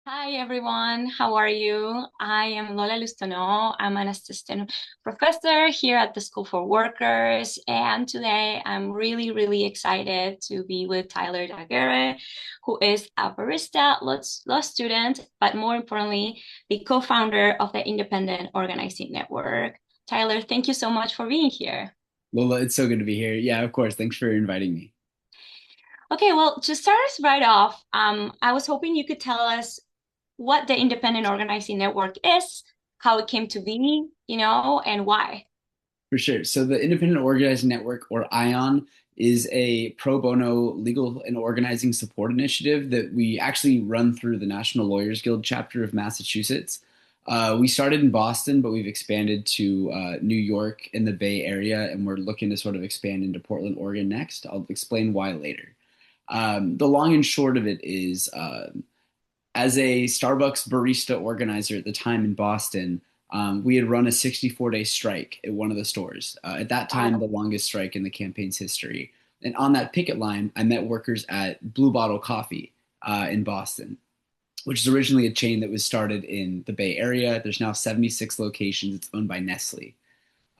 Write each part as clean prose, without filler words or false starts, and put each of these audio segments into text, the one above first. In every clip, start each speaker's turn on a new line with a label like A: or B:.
A: Hi everyone, how are you? I am Lola Loustaunau. I'm an assistant professor here at the School for Workers, and today I'm really excited to be with Tyler Daguerre, who is a barista, law student, but more importantly, the co-founder of the Independent Organizing Network. Tyler, thank you so much for being here.
B: Lola, it's so good to be here. Yeah, of course. Thanks for inviting me.
A: Okay, well, to start us right off, I was hoping you could tell us what the Independent Organizing Network is, how it came to be, and why.
B: For sure. So the Independent Organizing Network, or ION, is a pro bono legal and organizing support initiative that we actually run through the National Lawyers Guild chapter of Massachusetts. We started in Boston, but we've expanded to New York and the Bay Area, and we're looking to sort of expand into Portland, Oregon next. I'll explain why later. The long and short of it is as a Starbucks barista organizer at the time in Boston, we had run a 64-day strike at one of the stores. At that time,
A: Wow.
B: the longest strike in the campaign's history. And on that picket line, I met workers at Blue Bottle Coffee in Boston, which is originally a chain that was started in the Bay Area. There's now 76 locations. It's owned by Nestle.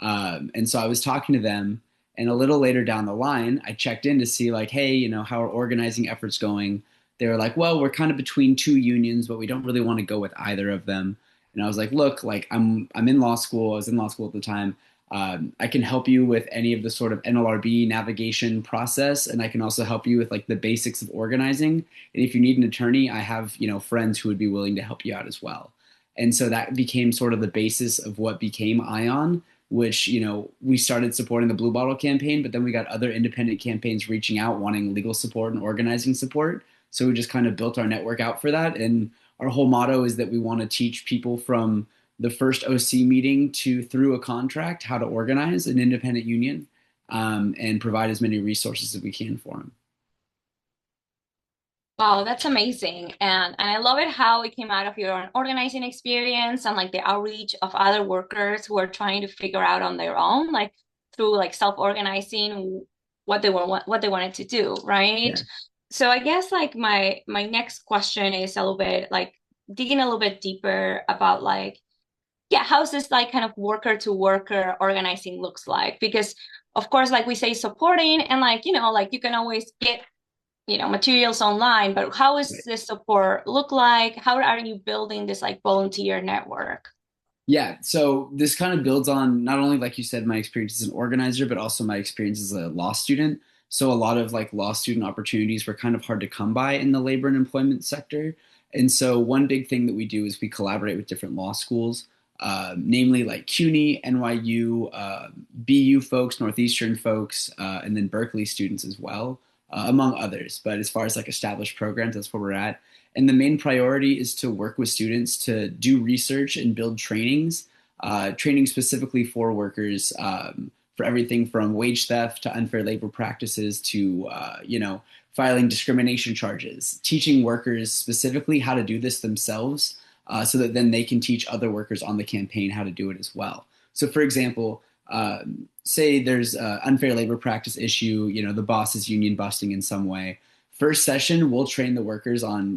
B: And so I was talking to them, and a little later down the line, I checked in to see like, hey, how are organizing efforts going? They were like, well, we're kind of between two unions, but we don't really want to go with either of them. And I was like, look, like I'm in law school. I was in law school at the time. I can help you with any of the sort of NLRB navigation process, and I can also help you with like the basics of organizing. And if you need an attorney, I have friends who would be willing to help you out as well. And so that became sort of the basis of what became Ion, which we started supporting the Blue Bottle campaign, but then we got other independent campaigns reaching out wanting legal support and organizing support. So we just kind of built our network out for that. And our whole motto is that we want to teach people from the first OC meeting to through a contract how to organize an independent union, and provide as many resources as we can for them.
A: Wow, that's amazing. And I love it how it came out of your own organizing experience and like the outreach of other workers who are trying to figure out on their own, like through like self-organizing what they wanted to do, right?
B: Yeah.
A: So I guess like my next question is a little bit like digging a little bit deeper about like, yeah, how's this like kind of worker to worker organizing looks like? Because of course, like we say supporting and like, like you can always get materials online, but how is
B: Right.
A: this support look like? How are you building this like volunteer network?
B: Yeah, so this kind of builds on not only, like you said, my experience as an organizer, but also my experience as a law student. So a lot of like law student opportunities were kind of hard to come by in the labor and employment sector. And so one big thing that we do is we collaborate with different law schools, namely like CUNY, NYU, BU folks, Northeastern folks, and then Berkeley students as well, among others. But as far as like established programs, that's where we're at. And the main priority is to work with students to do research and build trainings, training specifically for workers, for everything from wage theft to unfair labor practices to, filing discrimination charges, teaching workers specifically how to do this themselves, so that then they can teach other workers on the campaign how to do it as well. So, for example, say there's an unfair labor practice issue, the boss is union busting in some way. First session, we'll train the workers on,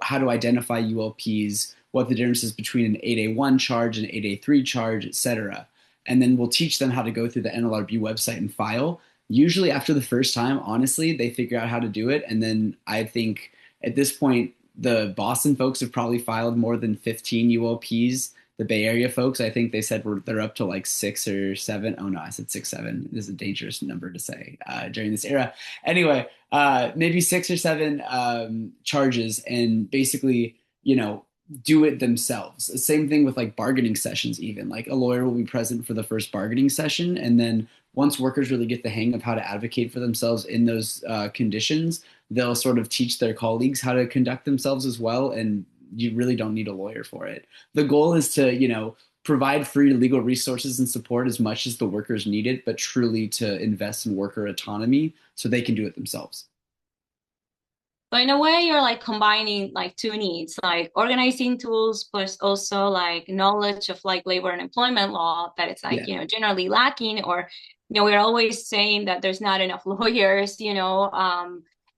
B: how to identify ULPs, what the difference is between an 8A1 charge and 8A3 charge, et cetera. And then we'll teach them how to go through the NLRB website and file. Usually after the first time, honestly, they figure out how to do it. And then I think at this point, the Boston folks have probably filed more than 15 ULPs. The Bay Area folks, I think they said they're up to like 6 or 7. Oh no, I said 6, 7. This is a dangerous number to say during this era. Anyway, maybe 6 or 7 charges, and basically, do it themselves. Same thing with like bargaining sessions, even like a lawyer will be present for the first bargaining session. And then once workers really get the hang of how to advocate for themselves in those conditions, they'll sort of teach their colleagues how to conduct themselves as well. And you really don't need a lawyer for it. The goal is to, provide free legal resources and support as much as the workers need it, but truly to invest in worker autonomy so they can do it themselves.
A: So in a way, you're like combining like two needs, like organizing tools, but also like knowledge of like labor and employment law that it's like,
B: Yeah.
A: generally lacking, or, we're always saying that there's not enough lawyers,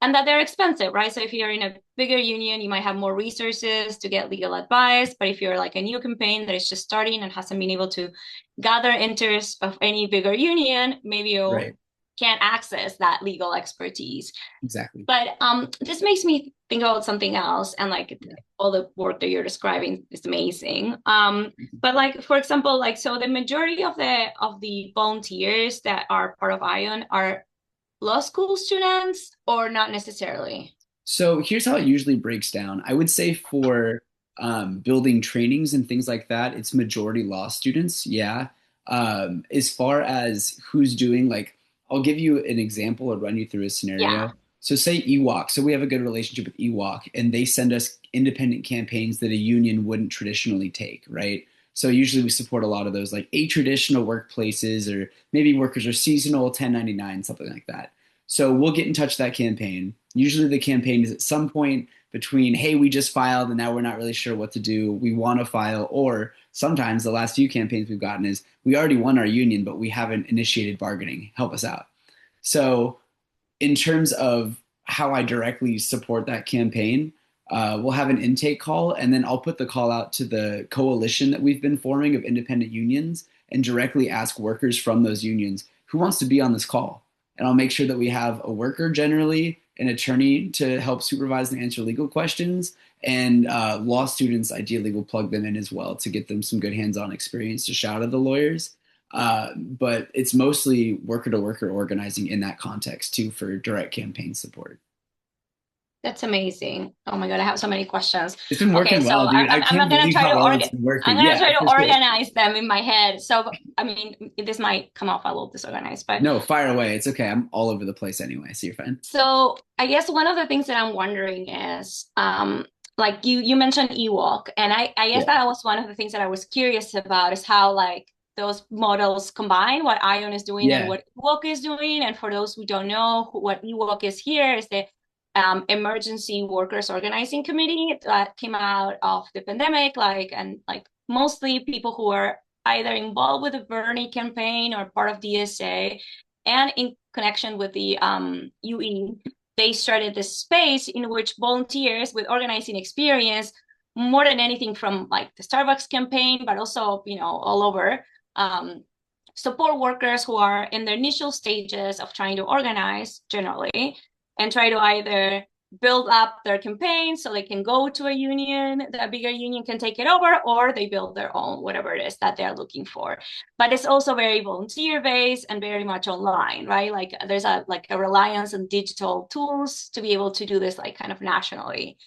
A: and that they're expensive, right? So if you're in a bigger union, you might have more resources to get legal advice. But if you're like a new campaign that is just starting and hasn't been able to gather interest of any bigger union, maybe you
B: Right.
A: can't access that legal expertise.
B: Exactly.
A: But this makes me think about something else, and like
B: Yeah.
A: all the work that you're describing is amazing. But like for example, like so the majority of the volunteers that are part of Ion are law school students or not necessarily?
B: So here's how it usually breaks down. I would say for building trainings and things like that, it's majority law students. Yeah. As far as who's doing, like, I'll give you an example or run you through a
A: Yeah.
B: scenario. So say EWOC. So we have a good relationship with EWOC, and they send us independent campaigns that a union wouldn't traditionally take, right? So usually we support a lot of those, like a traditional workplaces, or maybe workers are seasonal, 1099, something like that. So we'll get in touch with that campaign. Usually the campaign is at some point between, hey, we just filed and now we're not really sure what to do. We want to file. Or sometimes the last few campaigns we've gotten is we already won our union, but we haven't initiated bargaining. Help us out. So in terms of how I directly support that campaign, we'll have an intake call, and then I'll put the call out to the coalition that we've been forming of independent unions and directly ask workers from those unions who wants to be on this call. And I'll make sure that we have a worker, generally, an attorney to help supervise and answer legal questions, and law students ideally will plug them in as well to get them some good hands-on experience to shout at the lawyers. But it's mostly worker to worker organizing in that context too for direct campaign support.
A: That's amazing. Oh my God, I have so many questions.
B: It's been
A: Okay,
B: working
A: so
B: well, dude. I
A: I'm
B: can't
A: not gonna
B: believe
A: try
B: how
A: to
B: well it's been
A: I'm
B: working.
A: gonna
B: Yeah,
A: try to
B: for sure.
A: organize them in my head. So I mean, this might come off a little disorganized, but
B: No, fire away. It's okay. I'm all over the place anyway, so you're fine.
A: so I guess one of the things that I'm wondering is, like you mentioned Ewok, and I guess
B: Yeah.
A: that was one of the things that I was curious about is how like those models combine what Ion is doing and
B: Yeah.
A: what Ewok is doing. And for those who don't know what Ewok is here is the Emergency Workers Organizing Committee that came out of the pandemic, like and like mostly people who are either involved with the Bernie campaign or part of DSA and in connection with the UE, they started this space in which volunteers with organizing experience, more than anything from like the Starbucks campaign, but also, you know, all over, um, support workers who are in their initial stages of trying to organize generally and try to either build up their campaign so they can go to a union, a bigger union can take it over, or they build their own, whatever it is that they're looking for. But it's also very volunteer based and very much online, right? Like there's a reliance on digital tools to be able to do this like kind of nationally.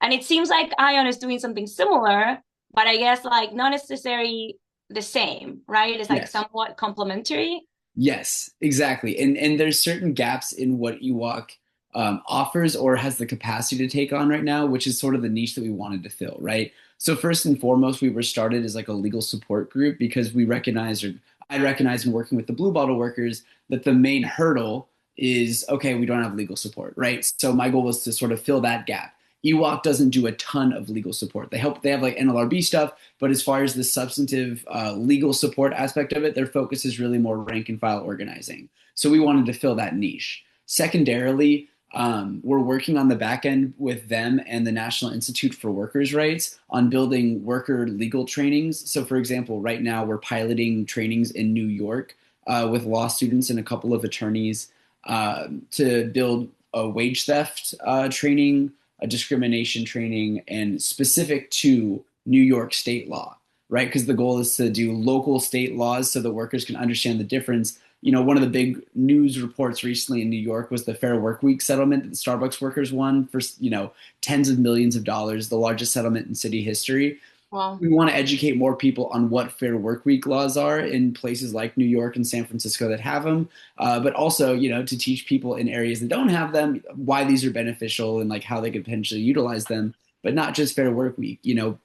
A: And it seems like Ion is doing something similar, but I guess like not necessarily the same, right? It's like
B: Yes.
A: somewhat complementary.
B: Yes, exactly. And there's certain gaps in what Ewok offers or has the capacity to take on right now, which is sort of the niche that we wanted to fill, right? So first and foremost, we were started as like a legal support group because we recognize, or I recognize in working with the Blue Bottle workers, that the main hurdle is, okay, we don't have legal support, right? So my goal was to sort of fill that gap. Ewok doesn't do a ton of legal support. They have like NLRB stuff, but as far as the substantive legal support aspect of it, their focus is really more rank and file organizing. So we wanted to fill that niche. Secondarily, we're working on the back end with them and the National Institute for Workers' Rights on building worker legal trainings. So, for example, right now we're piloting trainings in New York with law students and a couple of attorneys to build a wage theft training, a discrimination training, and specific to New York state law, right? Because the goal is to do local state laws so the workers can understand the difference. You know, one of the big news reports recently in New York was the Fair Work Week settlement that the Starbucks workers won for, you know, tens of millions of dollars, the largest settlement in city history.
A: Well,
B: We want to educate more people on what Fair Work Week laws are in places like New York and San Francisco that have them, but also, you know, to teach people in areas that don't have them why these are beneficial and like how they could potentially utilize them. But not just Fair Work Week. You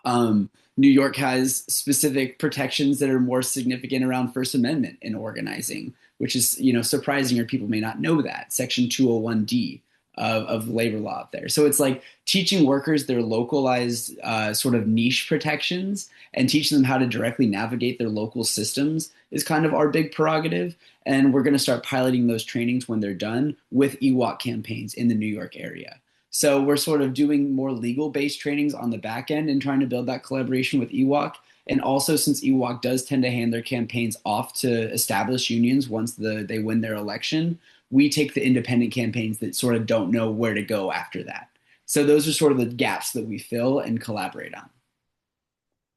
B: know, New York has specific protections that are more significant around First Amendment in organizing, which is, you know, surprising or people may not know that. Section 201D of labor law out there. So it's like teaching workers their localized sort of niche protections and teaching them how to directly navigate their local systems is kind of our big prerogative. And we're going to start piloting those trainings when they're done with EWOC campaigns in the New York area. So we're sort of doing more legal based trainings on the back end and trying to build that collaboration with EWOC. And also, since EWOC does tend to hand their campaigns off to established unions once they win their election, we take the independent campaigns that sort of don't know where to go after that. So those are sort of the gaps that we fill and collaborate on.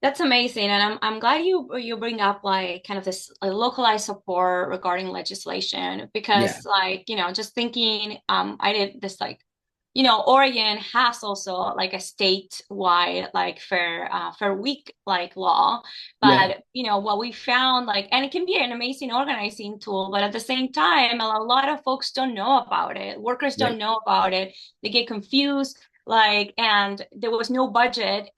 A: That's amazing, and I'm glad you bring up like kind of this localized support regarding legislation
B: Yeah,
A: because like just thinking I did this like Oregon has also like a statewide like fair week like law,
B: yeah,
A: but what we found like and it can be an amazing organizing tool, but at the same time a lot of folks don't know about it. Workers don't
B: right,
A: know about it. They get confused like and there was no budget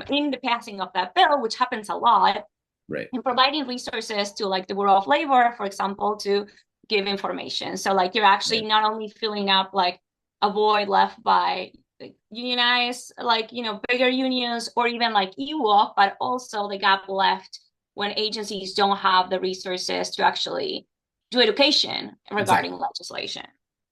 A: in the passing of that bill, which happens a lot,
B: right.
A: and providing resources to like the Bureau of Labor, for example, to give information. So like you're actually
B: Right.
A: not only filling up like a void left by unionized, like bigger unions or even like EWOC, but also the gap left when agencies don't have the resources to actually do education regarding
B: Exactly.
A: legislation.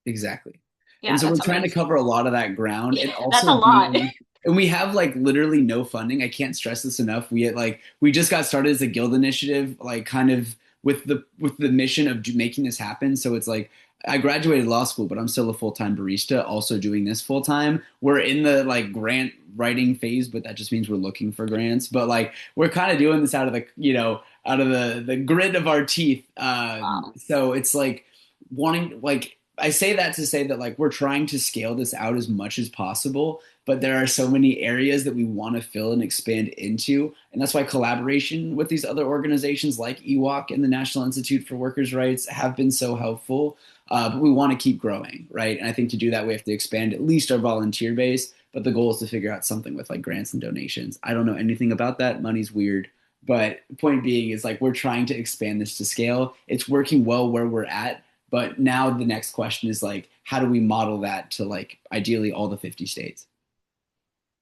B: Exactly. And
A: Yeah,
B: so we're
A: that's
B: trying to
A: amazing.
B: cover a lot of that ground and
A: That's
B: also
A: a lot.
B: and we have like literally no funding. I can't stress this enough. We just got started as a guild initiative, like kind of with the mission of making this happen. So it's like I graduated law school, but I'm still a full-time barista, also doing this full time. We're in the like grant writing phase, but that just means we're looking for grants. But like we're kind of doing this out of out of the grit of our teeth.
A: Wow.
B: So it's like wanting like I say that to say that like we're trying to scale this out as much as possible, but there are so many areas that we want to fill and expand into, and that's why collaboration with these other organizations like EWOC and the National Institute for Workers' Rights have been so helpful. But we want to keep growing, right? And I think to do that, we have to expand at least our volunteer base. But the goal is to figure out something with like grants and donations. I don't know anything about that. Money's weird. But point being is like we're trying to expand this to scale. It's working well where we're at, but now the next question is like, how do we model that to like ideally all the 50 states?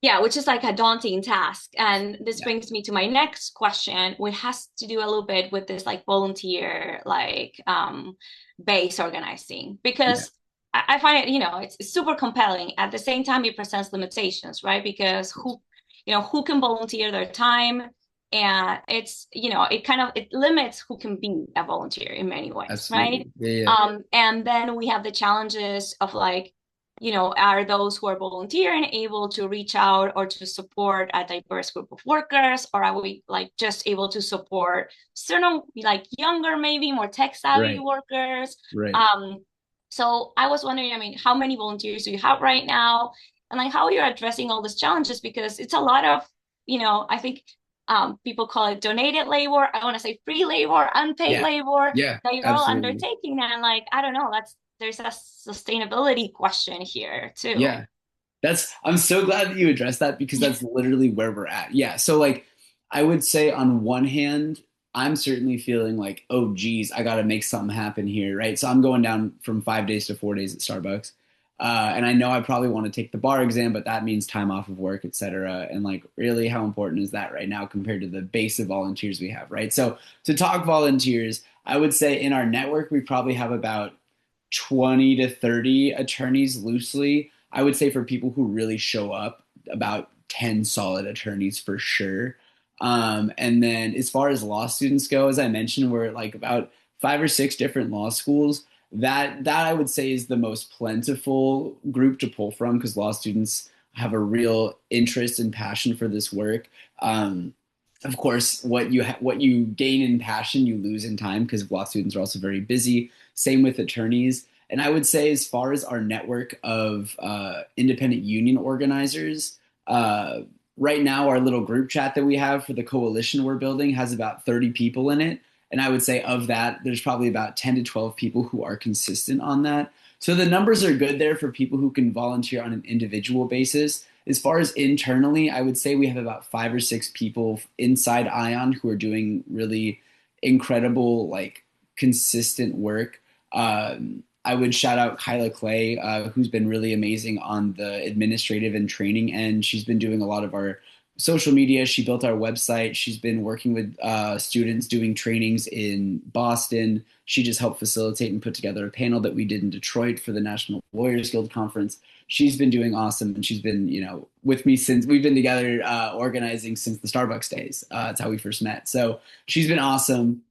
A: Yeah, which is like a daunting task. And this
B: Yeah.
A: brings me to my next question, which has to do a little bit with this like volunteer like base organizing
B: Yeah.
A: because I find it, it's super compelling. At the same time, it presents limitations, right? Because who can volunteer their time? And it's, it limits who can be a volunteer in many ways, right?
B: Absolutely. Yeah. Yeah.
A: And then we have the challenges of like are those who are volunteering able to reach out or to support a diverse group of workers, or are we like just able to support certain like younger, maybe more tech savvy
B: Right.
A: workers?
B: Right.
A: Um, so I was wondering, I mean, how many volunteers do you have right now? And like how you're addressing all these challenges because it's a lot of, I think people call it donated labor. I want to say free labor, unpaid
B: Yeah.
A: labor
B: Yeah.
A: that you're all
B: Absolutely.
A: undertaking. And like, I don't know, there's a sustainability question here too.
B: Yeah. I'm so glad that you addressed that because that's literally where we're at. Yeah. So like I would say on one hand, I'm certainly feeling like, oh geez, I gotta make something happen here, right? So I'm going down from 5 days to 4 days at Starbucks. And I know I probably want to take the bar exam, but that means time off of work, et cetera. And like, really, how important is that right now compared to the base of volunteers we have, right? So to talk volunteers, I would say in our network, we probably have about 20 to 30 attorneys loosely. I would say for people who really show up, about 10 solid attorneys for sure. And then as far as law students go, as I mentioned, we're at like about 5 or 6 different law schools. That I would say is the most plentiful group to pull from because law students have a real interest and passion for this work. Of course, what you gain in passion, you lose in time because law students are also very busy. Same with attorneys. And I would say, as far as our network of independent union organizers, right now, our little group chat that we have for the coalition we're building has about 30 people in it. And I would say, of that, there's probably about 10 to 12 people who are consistent on that. So the numbers are good there for people who can volunteer on an individual basis. As far as internally, I would say we have about 5 or 6 people inside Ion who are doing really incredible, like consistent work. I would shout out Kyla Clay, who's been really amazing on the administrative and training end. She's been doing a lot of our social media. She built our website. She's been working with students doing trainings in Boston. She just helped facilitate and put together a panel that we did in Detroit for the National Lawyers Guild Conference. She's been doing awesome, and she's been, with me since we've been together organizing since the Starbucks days. That's how we first met. So she's been awesome.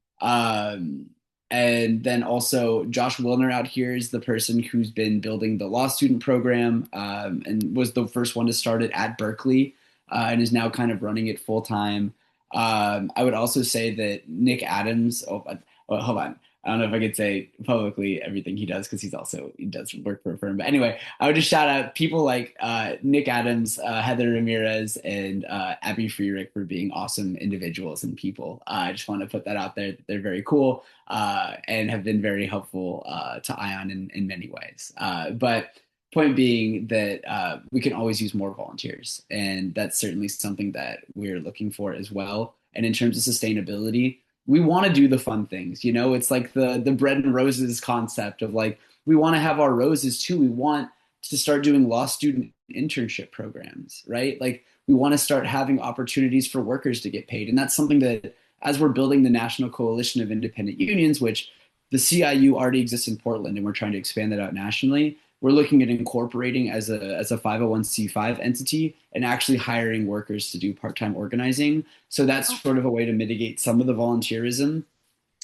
B: And then also Josh Wilner out here is the person who's been building the law student program, and was the first one to start it at Berkeley, and is now kind of running it full time. I would also say that Nick Adams. Hold on. I don't know if I could say publicly everything he does because he does work for a firm. But anyway, I would just shout out people like Nick Adams, Heather Ramirez, and Abby Freerick for being awesome individuals and people. I just want to put that out there. They're very cool and have been very helpful to Ion in many ways. But point being that we can always use more volunteers, and that's certainly something that we're looking for as well. And in terms of sustainability, we want to do the fun things. It's like the bread and roses concept of like, we want to have our roses too. We want to start doing law student internship programs, right? Like we want to start having opportunities for workers to get paid. And that's something that, as we're building the National Coalition of Independent Unions, which the CIU already exists in Portland, and we're trying to expand that out nationally, we're looking at incorporating as a 501c5 entity and actually hiring workers to do part-time organizing. So that's sort of a way to mitigate some of the volunteerism.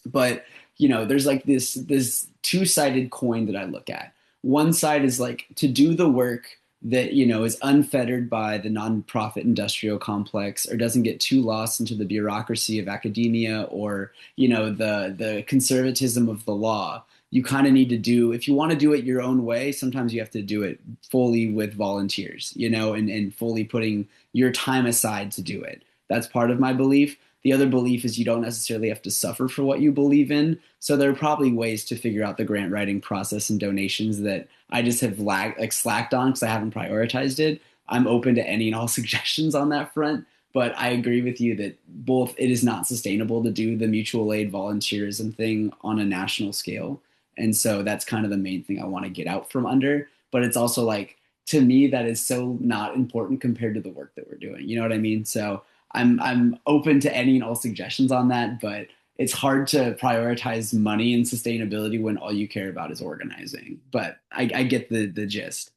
B: But there's like this two-sided coin that I look at. One side is like to do the work that is unfettered by the nonprofit industrial complex, or doesn't get too lost into the bureaucracy of academia, or the conservatism of the law. You kind of need to do, if you want to do it your own way, sometimes you have to do it fully with volunteers, and fully putting your time aside to do it. That's part of my belief. The other belief is you don't necessarily have to suffer for what you believe in. So there are probably ways to figure out the grant writing process and donations that I just have slacked on because I haven't prioritized it. I'm open to any and all suggestions on that front. But I agree with you that both, it is not sustainable to do the mutual aid volunteerism thing on a national scale. And so that's kind of the main thing I want to get out from under. But it's also like, to me, that is so not important compared to the work that we're doing. You know what I mean? So I'm open to any and all suggestions on that, but it's hard to prioritize money and sustainability when all you care about is organizing. But I get the gist.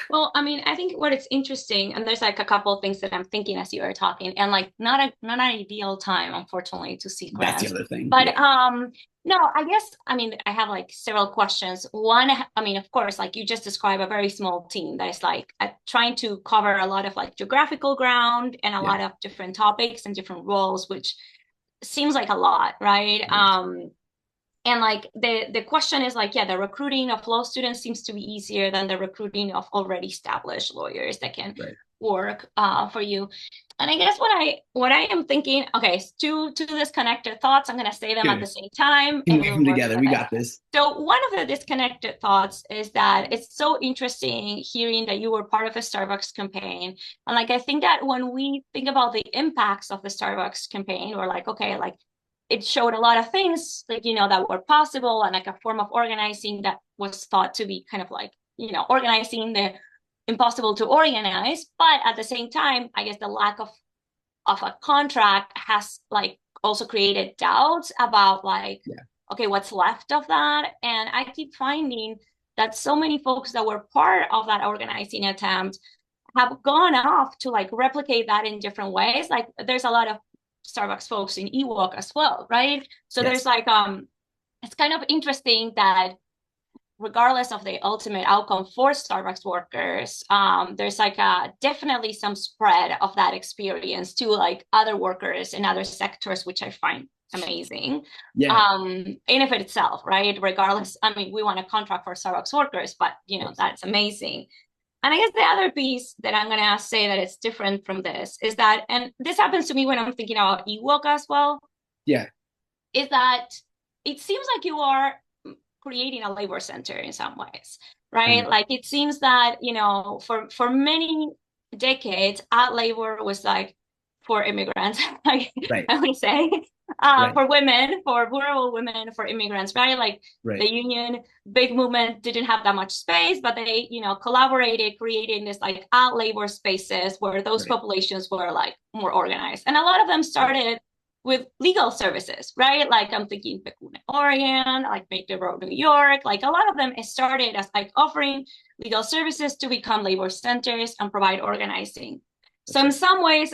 A: Well, I mean, I think what it's interesting, and there's like a couple of things that I'm thinking as you were talking, and like not an ideal time, unfortunately, to see
B: That's the
A: grants.
B: other thing.
A: But
B: Yeah.
A: no, I guess I mean I have like several questions. One, I mean, of course, like you just described a very small team that is like trying to cover a lot of like geographical ground and a
B: Yeah.
A: lot of different topics and different roles, which seems like a lot, right? And like the question is like, yeah, the recruiting of law students seems to be easier than the recruiting of already established lawyers that can
B: Right.
A: work for you. And I guess what I am thinking, okay, two disconnected thoughts. I'm gonna say them at the
B: Good.
A: same time
B: Can
A: and
B: we
A: we'll
B: come
A: work
B: together?
A: with
B: We
A: it.
B: got this.
A: So one of the disconnected thoughts is that it's so interesting hearing that you were part of a Starbucks campaign. And like I think that when we think about the impacts of the Starbucks campaign, we're like, okay, like it showed a lot of things like that were possible, and like a form of organizing that was thought to be kind of like organizing the impossible to organize. But at the same time, I guess the lack of a contract has like also created doubts about like,
B: Yeah.
A: okay, what's left of that. And I keep finding that so many folks that were part of that organizing attempt have gone off to like replicate that in different ways. Like there's a lot of Starbucks folks in Ewok as well, right? So
B: Yes.
A: there's like it's kind of interesting that regardless of the ultimate outcome for Starbucks workers, there's like definitely some spread of that experience to like other workers in other sectors, which I find amazing.
B: Yeah.
A: In of itself, right? Regardless, I mean, we want a contract for Starbucks workers, but
B: Of course.
A: that's amazing. And I guess the other piece that I'm going to say that it's different from this is that, and this happens to me when I'm thinking about eWork as well,
B: Yeah.
A: is that it seems like you are creating a labor center in some ways,
B: I
A: right?
B: know.
A: Like it seems that, for many decades, ad labor was like for immigrants, like
B: Right.
A: I would say.
B: Right,
A: for women, for vulnerable women, for immigrants, right? Like
B: right,
A: the union big movement didn't have that much space, but they, collaborated, creating this like labor spaces where those
B: right,
A: populations were like more organized. And a lot of them
B: right,
A: started with legal services, right? Like I'm thinking Pecuna, Oregon, like Make the Road, New York. Like a lot of them started as like offering legal services to become labor centers and provide organizing. So
B: that's
A: in
B: right.
A: some ways,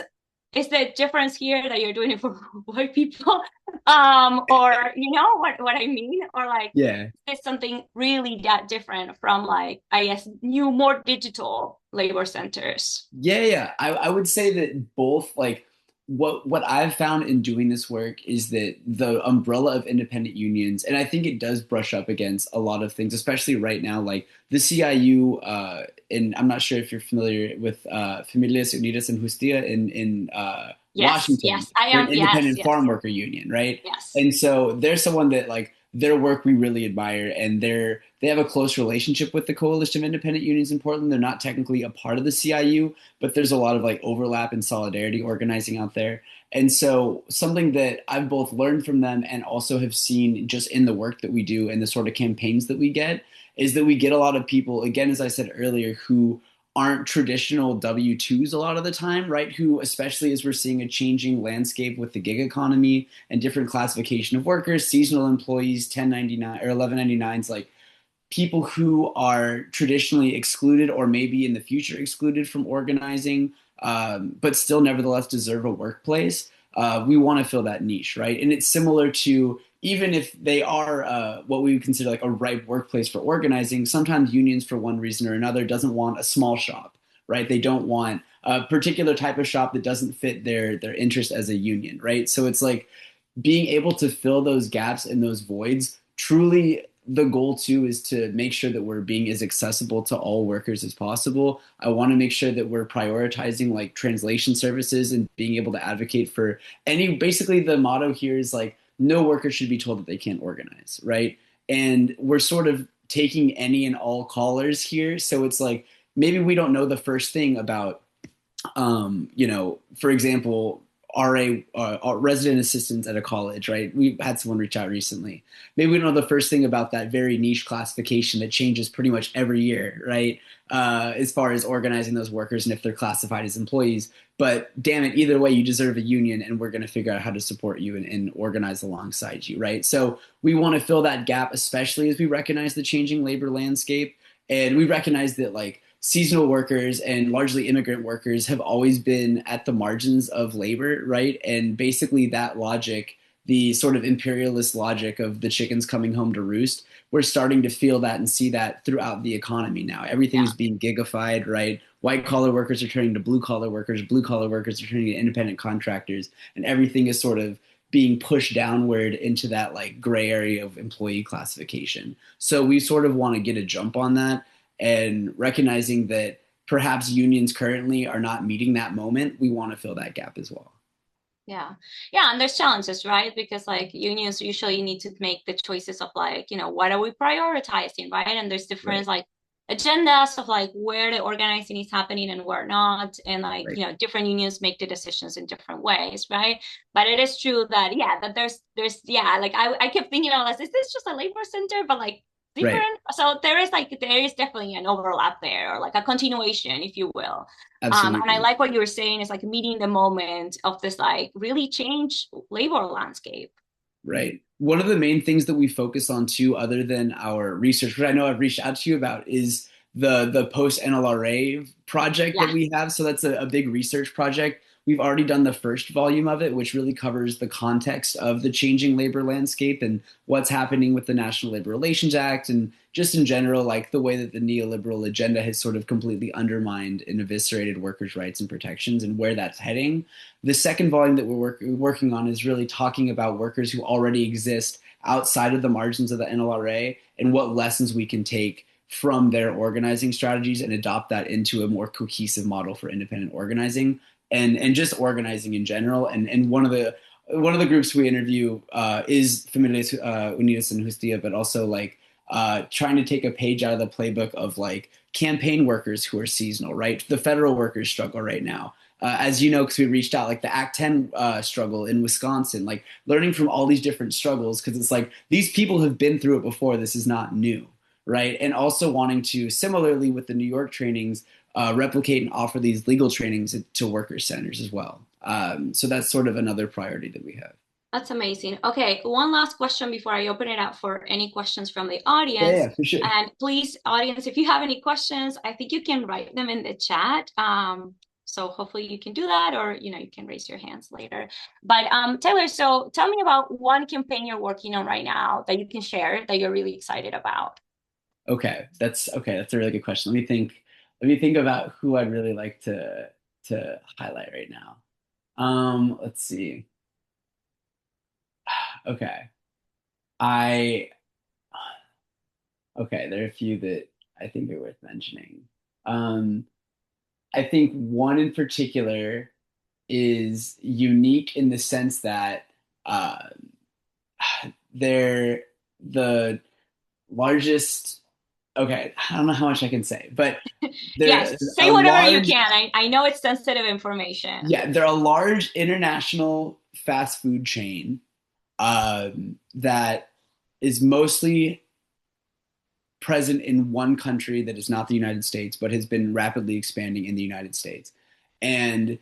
A: is the difference here that you're doing it for white people? Or what I mean? Or like
B: Yeah.
A: is something really that different from like, I guess, new, more digital labor centers?
B: Yeah, yeah. I would say that both like what I've found in doing this work is that the umbrella of independent unions, and I think it does brush up against a lot of things, especially right now, like the CIU, and I'm not sure if you're familiar with Familias Unidas en Justicia in
A: Yes,
B: Washington.
A: yes, I
B: They're an
A: am. Yes,
B: independent farm
A: yes,
B: worker union, right?
A: yes.
B: And so they're someone that like their work we really admire, and they have a close relationship with the Coalition of Independent Unions in Portland. They're not technically a part of the CIU, but there's a lot of like overlap and solidarity organizing out there. And so something that I've both learned from them and also have seen just in the work that we do and the sort of campaigns that we get is that we get a lot of people, again, as I said earlier, who aren't traditional W-2s a lot of the time, right? Who, especially as we're seeing a changing landscape with the gig economy and different classification of workers, seasonal employees, 1099 or 1199s, like people who are traditionally excluded or maybe in the future excluded from organizing, but still nevertheless deserve a workplace. We want to fill that niche, right? And it's similar to even if they are what we would consider like a ripe workplace for organizing, sometimes unions, for one reason or another, doesn't want a small shop, right? They don't want a particular type of shop that doesn't fit their interest as a union, right? So it's like being able to fill those gaps and those voids truly the goal too is to make sure that we're being as accessible to all workers as possible. I want to make sure that we're prioritizing like translation services and being able to advocate for any basically the motto here is like no worker should be told that they can't organize, right? And we're sort of taking any and all callers here. So it's like maybe we don't know the first thing about for example, resident assistants at a college, right? We had someone reach out recently. Maybe we don't know the first thing about that very niche classification that changes pretty much every year, right? As far as organizing those workers and if they're classified as employees. But damn it, either way, you deserve a union, and we're going to figure out how to support you and organize alongside you, right? So we want to fill that gap, especially as we recognize the changing labor landscape. And we recognize that, like, seasonal workers and largely immigrant workers have always been at the margins of labor, right? And basically, that logic, the sort of imperialist logic of the chickens coming home to roost, we're starting to feel that and see that throughout the economy now. Everything
A: Yeah.
B: is being gigified, right? White collar workers are turning to blue collar workers are turning to independent contractors, and everything is sort of being pushed downward into that like gray area of employee classification. So we sort of want to get a jump on that and recognizing that perhaps unions currently are not meeting that moment, we want to fill that gap as well.
A: Yeah. Yeah. And there's challenges, right? Because like unions usually need to make the choices of like, what are we prioritizing, right? And there's different
B: Right,
A: like agendas of like where the organizing is happening and where not. And like,
B: right,
A: different unions make the decisions in different ways, right? But it is true that, yeah, that yeah, like I kept thinking, is this just a labor center? But like
B: right.
A: different. So there is definitely an overlap there, or like a continuation, if you will. And I
B: Absolutely.
A: like what you were saying is like meeting the moment of this like really change labor landscape.
B: Right. One of the main things that we focus on too, other than our research, which I know I've reached out to you about, is the post NLRA project that
A: Yeah.
B: we have. So that's a big research project. We've already done the first volume of it, which really covers the context of the changing labor landscape and what's happening with the National Labor Relations Act and just in general, like the way that the neoliberal agenda has sort of completely undermined and eviscerated workers' rights and protections and where that's heading. The second volume that working on is really talking about workers who already exist outside of the margins of the NLRA and what lessons we can take from their organizing strategies and adopt that into a more cohesive model for independent organizing and just organizing in general. And one of the groups we interview is Familias Unidas en Justicia, but also like trying to take a page out of the playbook of like campaign workers who are seasonal, right? The federal workers struggle right now. as you know, because we reached out, like the Act 10 struggle in Wisconsin, like learning from all these different struggles, because it's like these people have been through it before. This is not new, right? And also wanting to, similarly with the New York trainings, replicate and offer these legal trainings to worker centers as well. So that's sort of another priority that we have.
A: That's amazing. Okay, one last question before I open it up for any questions from the
B: Yeah,
A: audience.
B: yeah, for sure.
A: And please, audience, if you have any questions, I think you can write them in the chat. So hopefully you can do that, or you can raise your hands later. But Taylor, so tell me about one campaign you're working on right now that you can share that you're really excited about.
B: Okay. That's a really good question. Let me think. Let me think about who I'd really like to highlight right now. Let's see. Okay. I okay, there are a few that I think are worth mentioning. Um, I think one in particular is unique in the sense that uh, they're the largest. Okay, I don't know how much I can say, but they're
A: Yes, say
B: a
A: whatever you
B: large,
A: can. I know it's sensitive information.
B: yeah, they're a large international fast food chain that is mostly present in one country that is not the United States, but has been rapidly expanding in the United States. And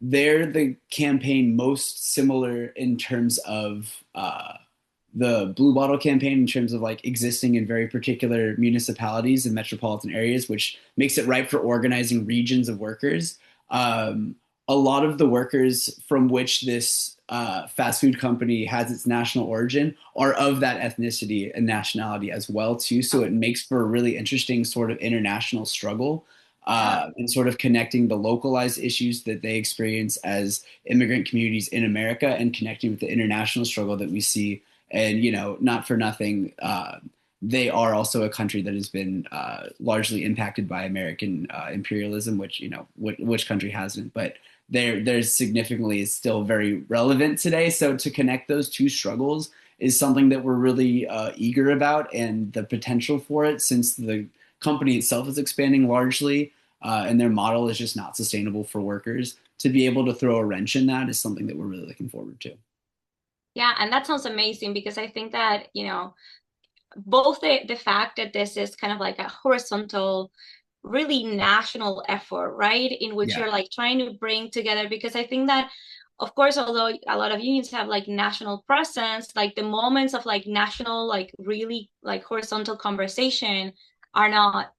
B: they're the campaign most similar in terms of the Blue Bottle campaign, in terms of like existing in very particular municipalities and metropolitan areas, which makes it ripe for organizing regions of workers. A lot of the workers from which this fast food company has its national origin are of that ethnicity and nationality as well too. So it makes for a really interesting sort of international struggle
A: Yeah.
B: and sort of connecting the localized issues that they experience as immigrant communities in America and connecting with the international struggle that we see. And not for nothing, they are also a country that has been largely impacted by American imperialism, which which country hasn't, but there's significantly is still very relevant today. So to connect those two struggles is something that we're really eager about, and the potential for it, since the company itself is expanding largely and their model is just not sustainable for workers. To be able to throw a wrench in that is something that we're really looking forward to.
A: Yeah, and that sounds amazing because I think that, both the fact that this is kind of like a horizontal, really national effort, right? In which
B: Yeah.
A: you're like trying to bring together, because I think that, of course, although a lot of unions have like national presence, like the moments of like national, like really like horizontal conversation are not,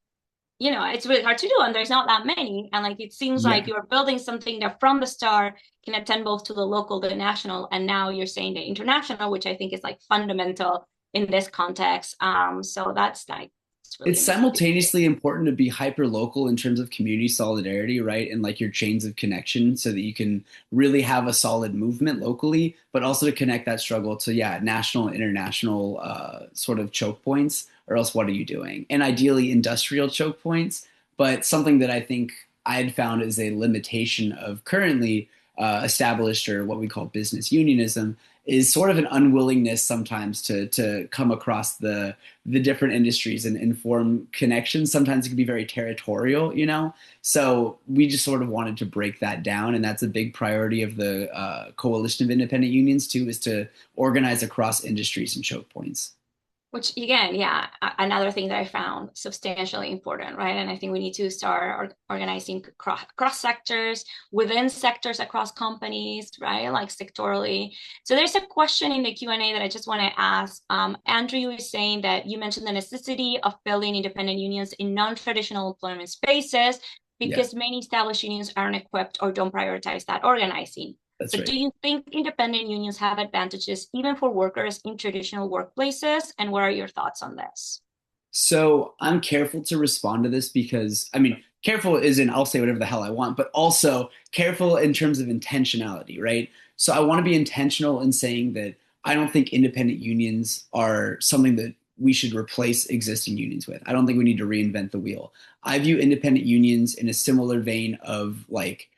A: it's really hard to do, and there's not that many. And like it seems like
B: Yeah.
A: you're building something that from the start can attend both to the local, the national, and now you're saying the international, which I think is like fundamental in this context. So that's like it's really
B: It's
A: amazing to hear.
B: simultaneously important to be hyper local in terms of community solidarity, right? And like your chains of connection so that you can really have a solid movement locally, but also to connect that struggle to, yeah, national and international sort of choke points, or else what are you doing? And ideally industrial choke points, but something that I think I had found is a limitation of currently established, or what we call business unionism, is sort of an unwillingness sometimes to come across the different industries and form connections. Sometimes it can be very territorial. So we just sort of wanted to break that down, and that's a big priority of the Coalition of Independent Unions too, is to organize across industries and choke points.
A: Which again, yeah, another thing that I found substantially important, right? And I think we need to start organizing cross sectors, within sectors, across companies, right? Like sectorally. So there's a question in the Q&A that I just want to ask. Andrew is saying that you mentioned the necessity of building independent unions in non-traditional employment spaces
B: Yeah,
A: because many established unions aren't equipped or don't prioritize that organizing.
B: that's
A: But
B: right.
A: do you think independent unions have advantages even for workers in traditional workplaces? And what are your thoughts on this?
B: So I'm careful to respond to this because, I mean, careful is in I'll say whatever the hell I want, but also careful in terms of intentionality, right? So I want to be intentional in saying that I don't think independent unions are something that we should replace existing unions with. I don't think we need to reinvent the wheel. I view independent unions in a similar vein of like,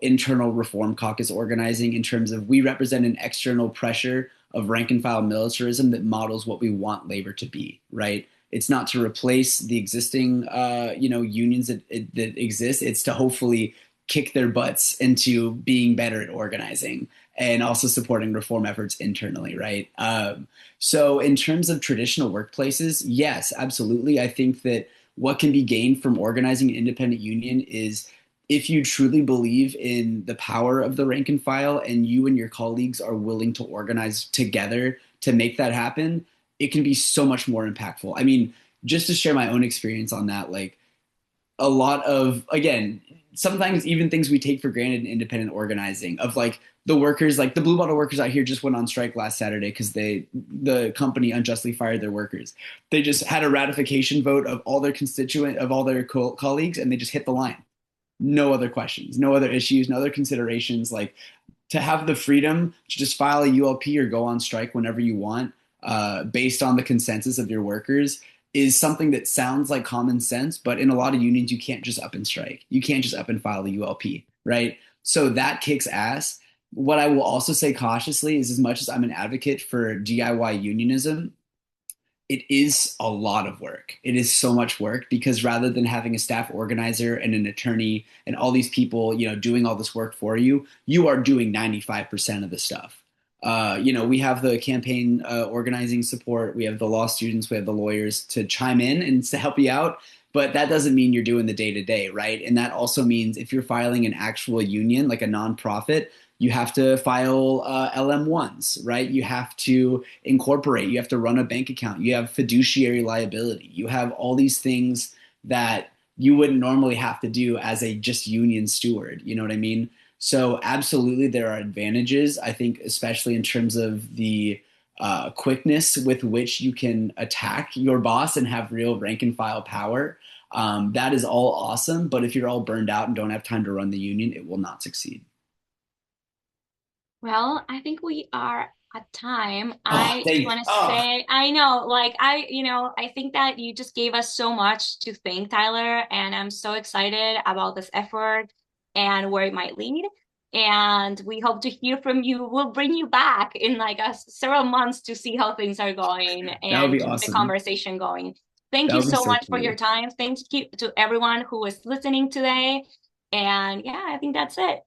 B: internal reform caucus organizing, in terms of we represent an external pressure of rank and file militarism that models what we want labor to be, right? It's not to replace the existing, unions that exist. It's to hopefully kick their butts into being better at organizing and also supporting reform efforts internally, right? So in terms of traditional workplaces, yes, absolutely. I think that what can be gained from organizing an independent union is if you truly believe in the power of the rank and file and you and your colleagues are willing to organize together to make that happen, it can be so much more impactful. I mean, just to share my own experience on that, like a lot of, again, sometimes even things we take for granted in independent organizing of like the workers, like the Blue Bottle workers out here just went on strike last Saturday because the company unjustly fired their workers. They just had a ratification vote of all their colleagues, and they just hit the line. No other questions, no other issues, no other considerations. Like to have the freedom to just file a ULP or go on strike whenever you want, based on the consensus of your workers, is something that sounds like common sense, but in a lot of unions, you can't just up and strike. You can't just up and file a ULP, right? So that kicks ass. What I will also say cautiously is, as much as I'm an advocate for DIY unionism, it is a lot of work. It is so much work because rather than having a staff organizer and an attorney and all these people, doing all this work for you, you are doing 95% of the stuff. We have the campaign organizing support, we have the law students, we have the lawyers to chime in and to help you out. But that doesn't mean you're doing the day to day, right? And that also means if you're filing an actual union, like a nonprofit, you have to file LM1s, right? You have to incorporate, you have to run a bank account, you have fiduciary liability, you have all these things that you wouldn't normally have to do as a just union steward. You know what I mean? So, absolutely, there are advantages, I think, especially in terms of the quickness with which you can attack your boss and have real rank and file power. That is all awesome. But if you're all burned out and don't have time to run the union, it will not succeed.
A: Well, I think we are at time.
B: Oh,
A: I just
B: thank.
A: want to
B: Oh,
A: say, I know, like I think that you just gave us so much to thank, Tyler, and I'm so excited about this effort and where it might lead. And we hope to hear from you. We'll bring you back in like several months to see how things are going
B: that would
A: and
B: be
A: keep the
B: awesome.
A: conversation going. Thank
B: That
A: you
B: would be
A: so
B: so
A: much for your
B: cool.
A: time. Thank you to everyone who is listening today. And yeah, I think that's it.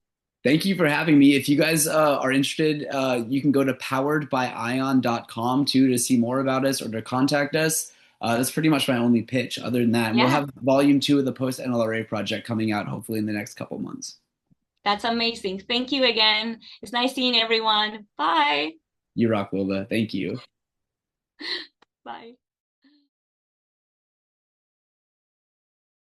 B: Thank you for having me. If you guys are interested, you can go to poweredbyion.com too to see more about us or to contact us. That's pretty much my only pitch. Other than that, and we'll
A: Yeah.
B: have volume 2 of the post NLRA project coming out hopefully in the next couple months.
A: That's amazing. Thank you again. It's nice seeing everyone. Bye.
B: You rock, Lola. Thank you.
A: Bye.